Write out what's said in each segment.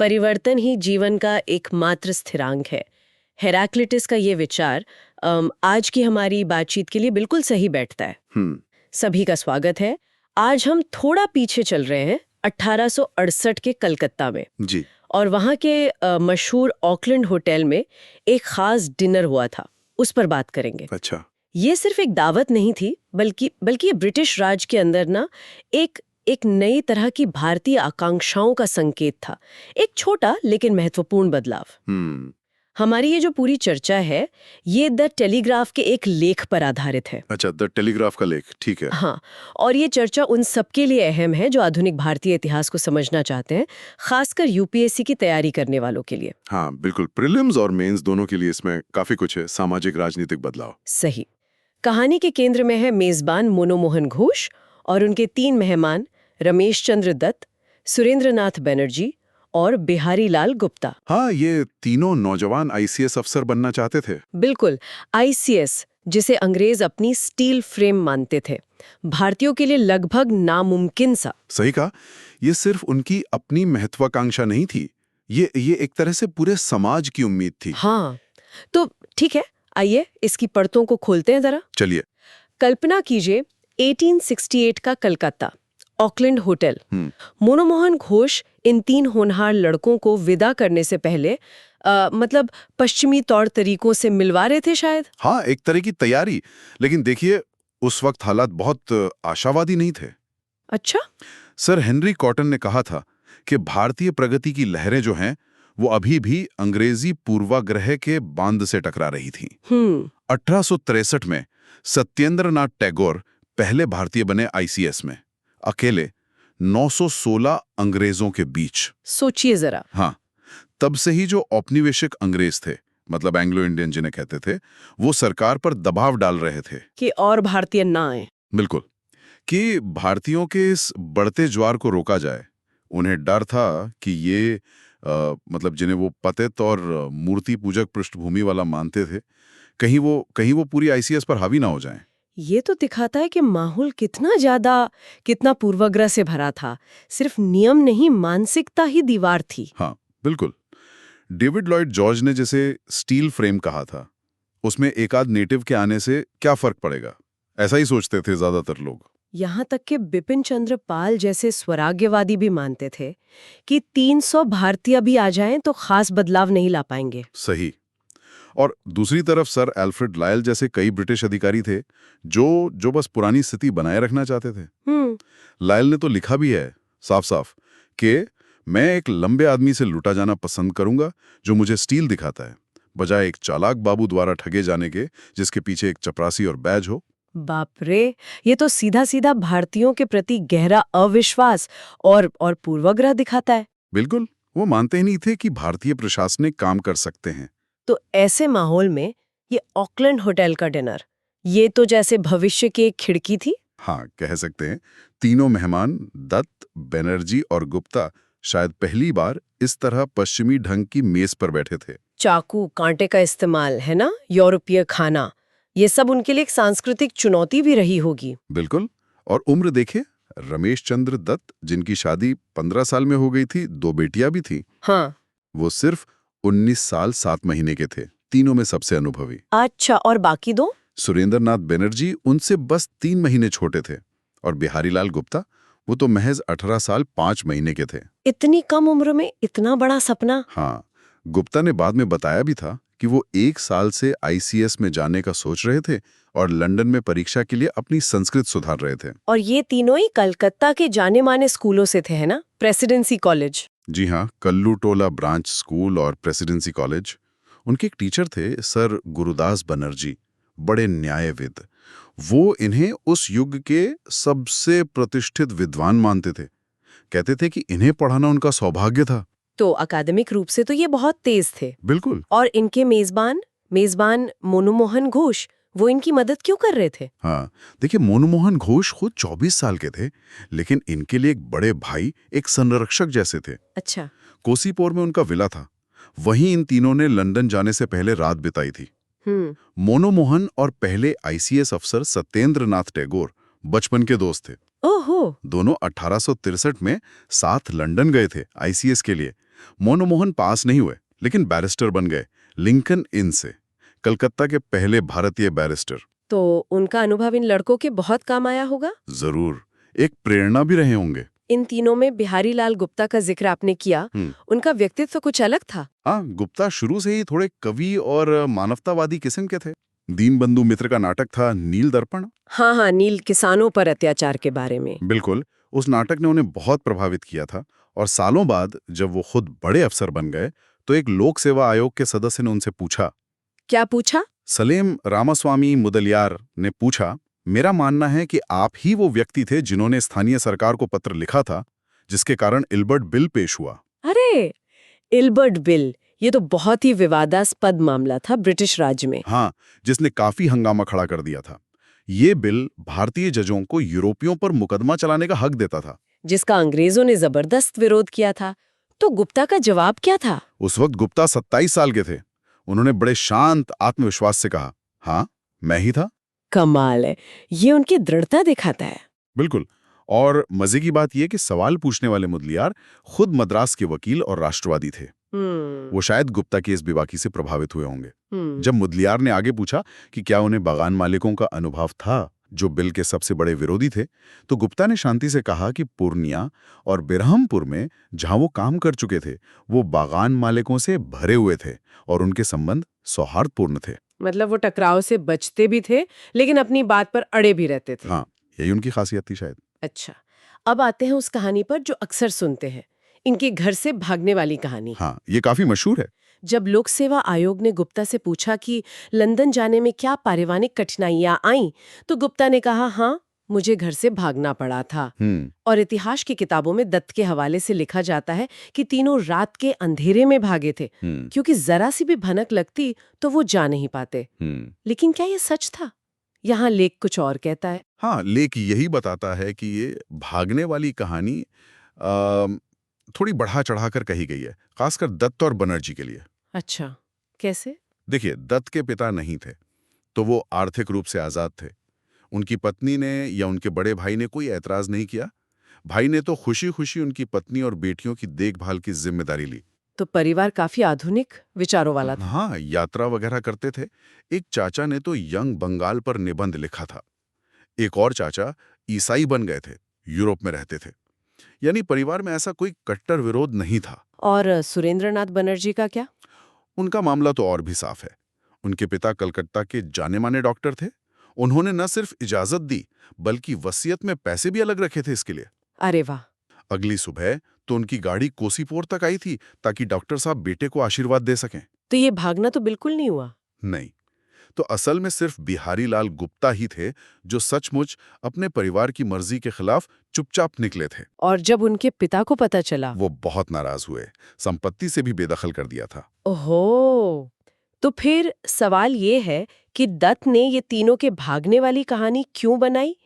परिवर्तन ही जीवन का एकमात्र स्थिरांक है। हेराक्लिटस का ये विचार आज की हमारी बातचीत के लिए बिल्कुल सही बैठता है। सभी का स्वागत है। आज हम थोड़ा पीछे चल रहे हैं 1868 के कलकत्ता में जी। और वहाँ के मशहूर ऑकलैंड होटल में एक खास डिनर हुआ था, उस पर बात करेंगे। अच्छा। ये सिर्फ एक दावत नहीं थी, बल्कि ये ब्रिटिश राज के अंदर ना एक नई तरह की भारतीय आकांक्षाओं का संकेत था। एक छोटा लेकिन महत्वपूर्ण बदलाव। हमारी ये जो पूरी चर्चा है, ये द टेलीग्राफ के एक लेख पर आधारित है। अच्छा, द टेलीग्राफ का लेख, ठीक है। हाँ, और ये चर्चा उन सबके लिए अहम है जो आधुनिक भारतीय इतिहास को समझना चाहते हैं, खासकर यूपीएससी की तैयारी करने वालों के लिए। हाँ बिल्कुल, प्रीलिम्स और मेंस दोनों के लिए इसमें काफी कुछ है। सामाजिक राजनीतिक बदलाव। सही। कहानी के केंद्र में है मेजबान मनमोहन घोष और उनके 3 मेहमान रमेश चंद्र दत्त, सुरेंद्रनाथ बनर्जी और बिहारी लाल गुप्ता। हाँ, ये तीनों नौजवान आईसीएस अफसर बनना चाहते थे। बिल्कुल, आईसीएस, जिसे अंग्रेज अपनी स्टील फ्रेम मानते थे, भारतीयों के लिए लगभग नामुमकिन सा। सही कहा, ये सिर्फ उनकी अपनी महत्वाकांक्षा नहीं थी, ये एक तरह से पूरे समाज की उम्मीद थी। हाँ, तो ठीक है, आइए इसकी परतों को खोलते हैं जरा। चलिए। कल्पना कीजिए 1868 का कलकत्ता, ऑकलैंड होटल। मनमोहन घोष इन 3 होनहार लड़कों को विदा करने से पहले मतलब पश्चिमी तौर तरीकों से मिलवा रहे थे शायद। हाँ, एक तरह की तैयारी। लेकिन देखिए, उस वक्त हालात बहुत आशावादी नहीं थे। अच्छा। सर हेनरी कॉटन ने कहा था कि भारतीय प्रगति की लहरें जो हैं वो अभी भी अंग्रेजी पूर्वाग्रह के बांध से टकरा रही थीं। 1863 में सत्येंद्रनाथ टैगोर पहले भारतीय बने आईसीएस में, अकेले 916 अंग्रेजों के बीच। सोचिए जरा। हाँ, तब से ही जो औपनिवेशिक अंग्रेज थे, मतलब एंग्लो इंडियन जिन्हें कहते थे, वो सरकार पर दबाव डाल रहे थे कि और भारतीय ना आए। बिल्कुल, कि भारतीयों के इस बढ़ते ज्वार को रोका जाए। उन्हें डर था कि ये मतलब जिन्हें वो पतित और मूर्ति पूजक पृष्ठभूमि वाला मानते थे, कहीं वो पूरी आईसीएस पर हावी ना हो जाएं। ये तो दिखाता है कि माहौल कितना पूर्वाग्रह से भरा था। सिर्फ नियम नहीं, मानसिकता ही दीवार थी। हाँ बिल्कुल। डेविड लॉयड जॉर्ज ने जिसे स्टील फ्रेम कहा था, उसमें एक आध नेटिव के आने से क्या फर्क पड़ेगा, ऐसा ही सोचते थे ज्यादातर लोग। यहाँ तक कि बिपिन चंद्र पाल जैसे स्वराज्यवादी भी मानते थे कि 300 भारतीय भी आ जाएं तो खास बदलाव नहीं ला पाएंगे। सही। और दूसरी तरफ सर एल्फ्रेड लायल जैसे कई ब्रिटिश अधिकारी थे जो बस पुरानी स्थिति बनाए रखना चाहते थे। लायल ने तो लिखा भी है साफ साफ कि मैं एक लंबे आदमी से लूटा जाना पसंद करूंगा जो मुझे स्टील दिखाता है, बजाय एक चालाक बाबू द्वारा ठगे जाने के जिसके पीछे एक चपरासी और बैज हो। बाप रे, ये तो सीधा सीधा भारतीयों के प्रति गहरा अविश्वास और पूर्वाग्रह दिखाता है। बिल्कुल, वो मानते ही नहीं थे कि भारतीय प्रशासनिक काम कर सकते हैं। तो ऐसे माहौल में ये ऑकलैंड होटल का डिनर, ये तो जैसे भविष्य की एक खिड़की थी। हाँ, कह सकते हैं। तीनों मेहमान दत्त, बनर्जी और गुप्ता शायद पहली बार इस तरह पश्चिमी ढंग की मेज पर बैठे थे। चाकू कांटे का इस्तेमाल, है ना, यूरोपीय खाना, ये सब उनके लिए एक सांस्कृतिक चुनौती भी रही होगी। बिल्कुल। और उम्र देखे, रमेश चंद्र दत्त जिनकी शादी 15 साल में हो गई थी, 2 बेटियां भी थी। हाँ, वो सिर्फ 19 साल 7 महीने के थे, तीनों में सबसे अनुभवी। अच्छा, और बाकी 2? सुरेंद्रनाथ बनर्जी उनसे बस 3 महीने छोटे थे, और बिहारी लाल गुप्ता वो तो महज 18 साल 5 महीने के थे। इतनी कम उम्र में इतना बड़ा सपना। हाँ, गुप्ता ने बाद में बताया भी था कि वो 1 साल से आईसीएस में जाने का सोच रहे थे और लंदन में परीक्षा के लिए अपनी संस्कृत सुधार रहे थे। और ये तीनों ही कलकत्ता के जाने माने स्कूलों से थे, है ना? Presidency college. जी हाँ, कल्लू टोला ब्रांच स्कूल और प्रेसिडेंसी कॉलेज। उनके एक टीचर थे सर गुरुदास बनर्जी, बड़े न्यायविद। वो इन्हें उस युग के सबसे प्रतिष्ठित विद्वान मानते थे। कहते थे कि इन्हें पढ़ाना उनका सौभाग्य था। तो अकादमिक रूप से तो ये बहुत तेज थे। बिल्कुल। और इनके मेजबान मनमोहन घोष, वो इनकी मदद क्यों कर रहे थे? हाँ, देखिए, मनमोहन घोष खुद 24 साल के थे, लेकिन इनके लिए एक बड़े भाई, एक संरक्षक जैसे थे। अच्छा। कोसीपोर में उनका विला था, वहीं इन तीनों ने लंदन जाने से पहले रात बिताई थी। मनमोहन और पहले आईसीएस अफसर सत्येंद्रनाथ टैगोर बचपन के दोस्त थे। ओहो। दोनों 1863 में साथ लंदन गए थे आईसीएस के लिए, मनमोहन पास नहीं हुए, लेकिन बैरिस्टर बन गए, लिंकन इन से, कलकत्ता के पहले भारतीय बैरिस्टर। तो उनका अनुभव इन लड़कों के बहुत काम आया होगा। जरूर, एक प्रेरणा भी रहे होंगे। इन तीनों में बिहारी लाल गुप्ता का जिक्र आपने किया, उनका व्यक्तित्व कुछ अलग था। हाँ, गुप्ता शुरू से ही थोड़े कवि और मानवतावादी किस्म के थे। दीनबंधु मित्र का नाटक था नील दर्पण। हाँ, नील किसानों पर अत्याचार के बारे में। बिल्कुल, उस नाटक ने उन्हें बहुत प्रभावित किया था, और सालों बाद जब वो खुद बड़े अफसर बन गए तो एक लोक सेवा आयोग के सदस्य ने उनसे पूछा। क्या पूछा? सलेम रामास्वामी मुदलियार ने पूछा, मेरा मानना है कि आप ही वो व्यक्ति थे जिन्होंने स्थानीय सरकार को पत्र लिखा था जिसके कारण इल्बर्ट बिल पेश हुआ। अरे, इल्बर्ट बिल, ये तो बहुत ही विवादास्पद मामला था ब्रिटिश राज में। हाँ, जिसने काफी हंगामा खड़ा कर दिया था। ये बिल भारतीय जजों को यूरोपियों पर मुकदमा चलाने का हक देता था, जिसका अंग्रेजों ने जबरदस्त विरोध किया था। तो गुप्ता का जवाब क्या था? उस वक्त गुप्ता 27 साल के थे। उन्होंने बड़े शांत आत्मविश्वास से कहा, हाँ, मैं ही था। कमाल है, ये उनकी दृढ़ता दिखाता है। बिल्कुल, और मजे की बात यह कि सवाल पूछने वाले मुदलियार खुद मद्रास के वकील और राष्ट्रवादी थे। वो शायद गुप्ता की इस बेबाकी से प्रभावित हुए होंगे। जब मुदलियार ने आगे पूछा कि क्या उन्हें बागान मालिकों का अनुभव था, जो बिल के सबसे बड़े विरोधी थे, तो गुप्ता ने शांति से कहा कि पूर्णिया और बिरहमपुर में जहां वो काम कर चुके थे, वो बागान मालिकों से भरे हुए थे और उनके संबंध सौहार्दपूर्ण थे। मतलब वो टकराव से बचते भी थे, लेकिन अपनी बात पर अड़े भी रहते थे। हाँ, यही उनकी खासियत थी शायद। अच्छा, अब आते हैं उस कहानी पर जो अक्सर सुनते हैं, इनके घर से भागने वाली कहानी। हाँ, ये काफी मशहूर है। जब लोक सेवा आयोग ने गुप्ता से पूछा कि लंदन जाने में क्या पारिवारिक कठिनाइयां आईं, तो गुप्ता ने कहा, हाँ, मुझे घर से भागना पड़ा था। और इतिहास की किताबों में दत्त के हवाले से लिखा जाता है कि तीनों रात के अंधेरे में भागे थे, क्योंकि जरा सी भी भनक लगती तो वो जा नहीं पाते। लेकिन क्या ये सच था? यहाँ लेख कुछ और कहता है। हाँ, लेख यही बताता है कि ये भागने वाली कहानी थोड़ी बढ़ा चढ़ाकर कही गई है, खासकर दत्त और बनर्जी के लिए। अच्छा, कैसे? देखिए, दत्त के पिता नहीं थे, तो वो आर्थिक रूप से आजाद थे। उनकी पत्नी ने या उनके बड़े भाई ने कोई ऐतराज नहीं किया। भाई ने तो खुशी खुशी उनकी पत्नी और बेटियों की देखभाल की जिम्मेदारी ली। तो परिवार काफी आधुनिक विचारों वाला था। हाँ, यात्रा वगैरह करते थे। एक चाचा ने तो यंग बंगाल पर निबंध लिखा था। एक और चाचा ईसाई बन गए थे, यूरोप में रहते थे। यानी परिवार में ऐसा कोई कट्टर विरोध नहीं था। और सुरेंद्रनाथ बनर्जी का क्या? उनका मामला तो और भी साफ है। उनके पिता कलकत्ता के जाने माने डॉक्टर थे। उन्होंने न सिर्फ इजाजत दी, बल्कि वसीयत में पैसे भी अलग रखे थे इसके लिए। अरे वाह! अगली सुबह तो उनकी गाड़ी कोसीपोर तक आई थी, ताकि डॉक्टर साहब बेटे को आशीर्वाद दे सकें। तो ये भागना तो बिल्कुल नहीं हुआ। नहीं, तो असल में सिर्फ बिहारी लाल गुप्ता ही थे जो सचमुच अपने परिवार की मर्जी के खिलाफ चुपचाप निकले थे। और जब उनके पिता को पता चला, वो बहुत नाराज हुए, संपत्ति से भी बेदखल कर दिया था। ओहो! तो फिर सवाल ये है कि दत्त ने ये तीनों के भागने वाली कहानी क्यों बनाई?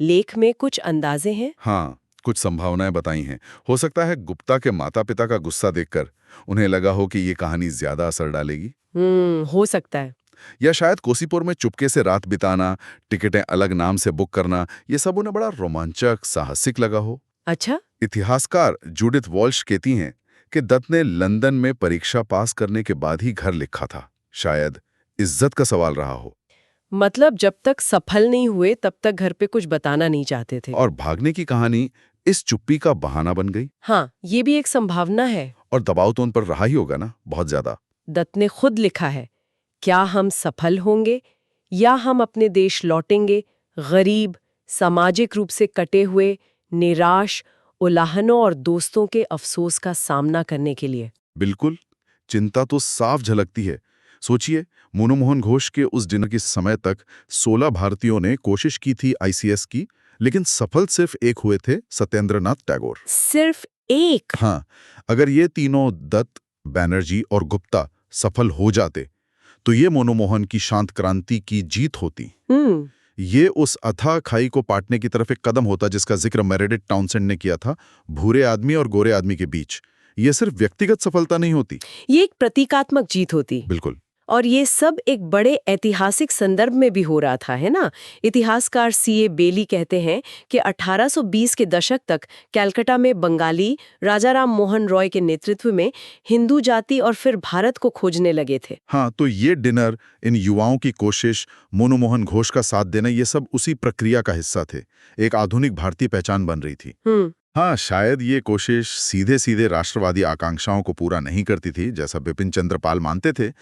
लेख में कुछ अंदाजे हैं? हाँ, कुछ संभावनाएं बताई हैं। हो सकता है गुप्ता के माता पिता का गुस्सा देखकर उन्हें लगा हो कि ये कहानी ज्यादा असर डालेगी। हो सकता है। या शायद कोसीपुर में चुपके से रात बिताना, टिकटें अलग नाम से बुक करना, ये सब उन्हें बड़ा रोमांचक, साहसिक लगा हो। अच्छा? इतिहासकार जूडिथ वॉल्श कहती हैं कि दत्त ने लंदन में परीक्षा पास करने के बाद ही घर लिखा था। शायद इज्जत का सवाल रहा हो। मतलब जब तक सफल नहीं हुए तब तक घर पे कुछ बताना नहीं चाहते थे। और भागने की कहानी इस चुप्पी का बहाना बन गई। हाँ, ये भी एक संभावना है। और दबाव तो उन पर रहा ही होगा ना, बहुत ज्यादा। दत्त ने खुद लिखा है, क्या हम सफल होंगे या हम अपने देश लौटेंगे, गरीब, सामाजिक रूप से कटे हुए, निराश, उलाहनों और दोस्तों के अफसोस का सामना करने के लिए। बिल्कुल, चिंता तो साफ झलकती है। सोचिए, मनमोहन घोष के उस डिनर के समय तक 16 भारतीयों ने कोशिश की थी आईसीएस की, लेकिन सफल सिर्फ एक हुए थे, सत्येंद्रनाथ टैगोर। सिर्फ एक? हाँ, अगर ये तीनों दत्त, बैनर्जी और गुप्ता सफल हो जाते तो ये मनमोहन की शांत क्रांति की जीत होती। ये उस अथाह खाई को पाटने की तरफ एक कदम होता जिसका जिक्र मेरेडिथ टाउनसेंड ने किया था, भूरे आदमी और गोरे आदमी के बीच। ये सिर्फ व्यक्तिगत सफलता नहीं होती, ये एक प्रतीकात्मक जीत होती। बिल्कुल, और ये सब एक बड़े ऐतिहासिक संदर्भ में भी हो रहा था, है ना? इतिहासकार C.A. बेली कहते हैं कि 1820 के दशक तक कलकत्ता में बंगाली राजा राम मोहन रॉय के नेतृत्व में हिंदू जाति और फिर भारत को खोजने लगे थे। हाँ, तो ये डिनर, इन युवाओं की कोशिश, मनमोहन घोष का साथ देना, ये सब उसी प्रक्रिया का हिस्सा थे। एक आधुनिक भारतीय पहचान बन रही थी। हाँ, शायद ये कोशिश सीधे सीधे राष्ट्रवादी आकांक्षाओं को पूरा नहीं करती थी, जैसा बिपिन चंद्र पाल मानते थे,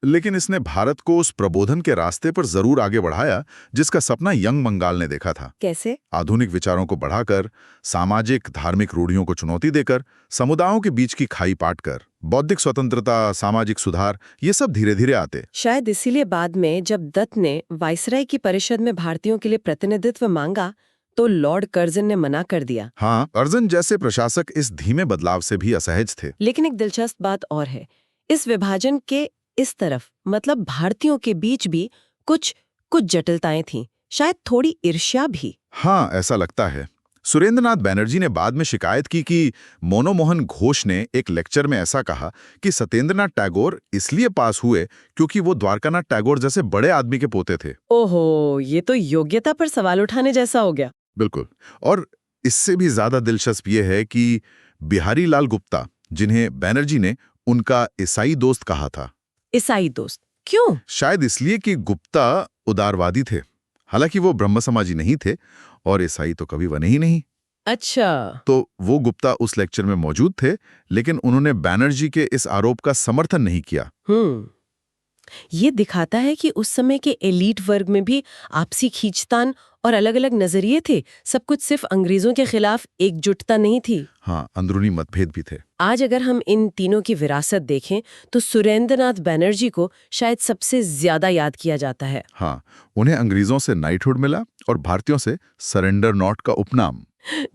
लेकिन इसने भारत को उस प्रबोधन के रास्ते पर जरूर आगे बढ़ाया जिसका सपना यंग बंगाल ने देखा था। कैसे? आधुनिक विचारों को बढ़ाकर, सामाजिक धार्मिक रूढ़ियों को चुनौती देकर, समुदायों के बीच की खाई पाट कर, बौद्धिक स्वतंत्रता, सामाजिक सुधार, ये सब धीरे धीरे आते। शायद इसीलिए बाद में जब दत्त ने वायसराय की परिषद में भारतीयों के लिए प्रतिनिधित्व मांगा तो लॉर्ड कर्जन ने मना कर दिया। हाँ, कर्जन जैसे प्रशासक इस धीमे बदलाव से भी असहज थे। लेकिन एक दिलचस्प बात और है, इस विभाजन के इस तरफ मतलब भारतीयों के बीच भी कुछ जटिलताएं थीं, शायद थोड़ी ईर्ष्या भी। हाँ, ऐसा लगता है। सुरेंद्रनाथ बैनर्जी ने बाद में शिकायत की कि मनमोहन घोष ने एक लेक्चर में ऐसा कहा कि सत्येंद्रनाथ टैगोर इसलिए पास हुए क्योंकि वो द्वारकानाथ टैगोर जैसे बड़े आदमी के पोते थे। ओहो, ये तो योग्यता पर सवाल उठाने जैसा हो गया। बिल्कुल। और इससे भी ज्यादा दिलचस्प ये है कि बिहारी लाल गुप्ता, जिन्हें बैनर्जी ने उनका ईसाई दोस्त कहा था। ईसाई दोस्त क्यों? शायद इसलिए कि गुप्ता उदारवादी थे, हालांकि वो ब्रह्म समाजी नहीं थे और ईसाई तो कभी बने ही नहीं। अच्छा। तो वो गुप्ता उस लेक्चर में मौजूद थे, लेकिन उन्होंने बैनर्जी के इस आरोप का समर्थन नहीं किया। ये दिखाता है कि उस समय के एलीट वर्ग में भी आपसी खींचतान और अलग-अलग नजरिए थे। सब कुछ सिर्फ अंग्रेजों के खिलाफ एकजुटता नहीं थी। हाँ, अंदरूनी मतभेद भी थे। आज अगर हम इन तीनों की विरासत देखें तो सुरेंद्रनाथ बैनर्जी को शायद सबसे ज्यादा याद किया जाता है। हाँ, उन्हें अंग्रेजों से नाइटहुड मिला और भारतीयों से सरेंडर नॉट का उपनाम,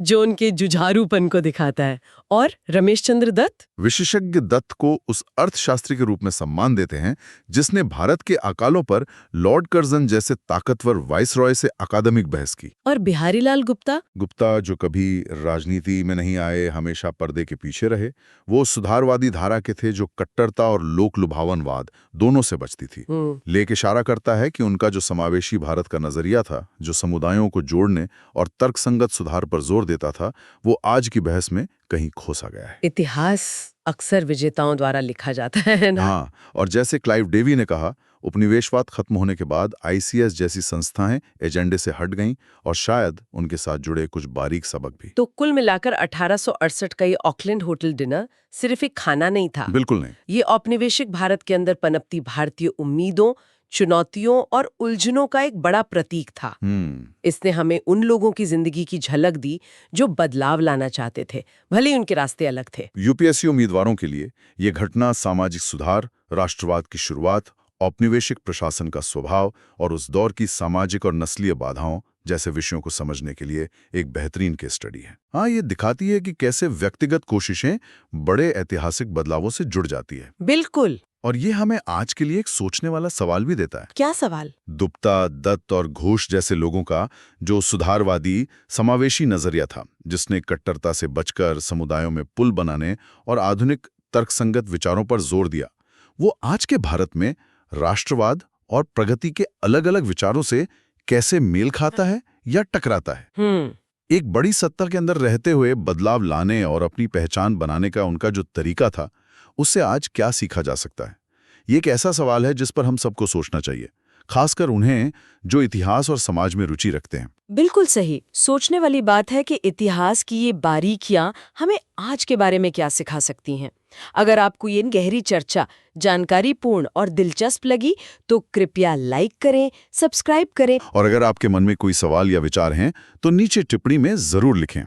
जो उनके जुझारूपन को दिखाता है। और रमेश चंद्र दत्त? विशेषज्ञ दत्त को उस अर्थशास्त्री के रूप में सम्मान देते हैं जिसने भारत के अकालों पर लॉर्ड कर्जन जैसे ताकतवर वाइसरॉय से अकादमिक बहस की। और बिहारी लाल गुप्ता? गुप्ता जो कभी राजनीति में नहीं आए, हमेशा पर्दे के पीछे रहे, वो सुधारवादी धारा के थे जो कट्टरता और लोक लुभावनवाद दोनों से बचती थी। लेक इशारा करता है कि उनका जो समावेशी भारत का नजरिया था, जो समुदायों को जोड़ने और तर्कसंगत सुधार पर जोर देता था, वो आज की बहस में कहीं खो सा गया है। इतिहास अक्सर विजेताओं द्वारा लिखा जाता है ना? हाँ, और जैसे क्लाइव डेवी ने कहा, उपनिवेशवाद खत्म होने के बाद ICS जैसी संस्थाएं एजेंडे से हट गईं और शायद उनके साथ जुड़े कुछ बारीक सबक भी। तो कुल मिलाकर 1868 का ये ऑकलैंड होटल डिनर सिर्फ एक खाना नहीं था। बिल्कुल नहीं। ये औपनिवेशिक भारत के अंदर पनपती भारतीय उम्मीदों, चुनौतियों और उलझनों का एक बड़ा प्रतीक था। इसने हमें उन लोगों की जिंदगी की झलक दी जो बदलाव लाना चाहते थे, भले ही उनके रास्ते अलग थे। UPSC उम्मीदवारों के लिए ये घटना सामाजिक सुधार, राष्ट्रवाद की शुरुआत, औपनिवेशिक प्रशासन का स्वभाव और उस दौर की सामाजिक और नस्लीय बाधाओं जैसे विषयों को समझने के लिए एक बेहतरीन केस स्टडी है। हाँ, ये दिखाती है कि कैसे व्यक्तिगत कोशिशें बड़े ऐतिहासिक बदलावों से जुड़ जाती है। बिल्कुल। और ये हमें आज के लिए एक सोचने वाला सवाल भी देता है। क्या सवाल? गुप्ता, दत्त और घोष जैसे लोगों का जो सुधारवादी, समावेशी नजरिया था, जिसने कट्टरता से बचकर समुदायों में पुल बनाने और आधुनिक तर्कसंगत विचारों पर जोर दिया, वो आज के भारत में राष्ट्रवाद और प्रगति के अलग-अलग विचारों से कैसे मेल खाता है या टकराता है। एक बड़ी सत्ता के अंदर रहते हुए बदलाव लाने और अपनी पहचान बनाने का उनका जो तरीका था, उससे आज क्या सीखा जा सकता है? ये एक ऐसा सवाल है जिस पर हम सबको सोचना चाहिए, खासकर उन्हें जो इतिहास और समाज में रुचि रखते हैं। बिल्कुल सही। सोचने वाली बात है कि इतिहास की ये बारीकियां हमें आज के बारे में क्या सिखा सकती हैं। अगर आपको ये गहरी चर्चा जानकारीपूर्ण और दिलचस्प लगी तो कृपया लाइक करें, सब्सक्राइब करें। और अगर आपके मन में कोई सवाल या विचार हैं तो नीचे टिप्पणी में जरूर लिखें।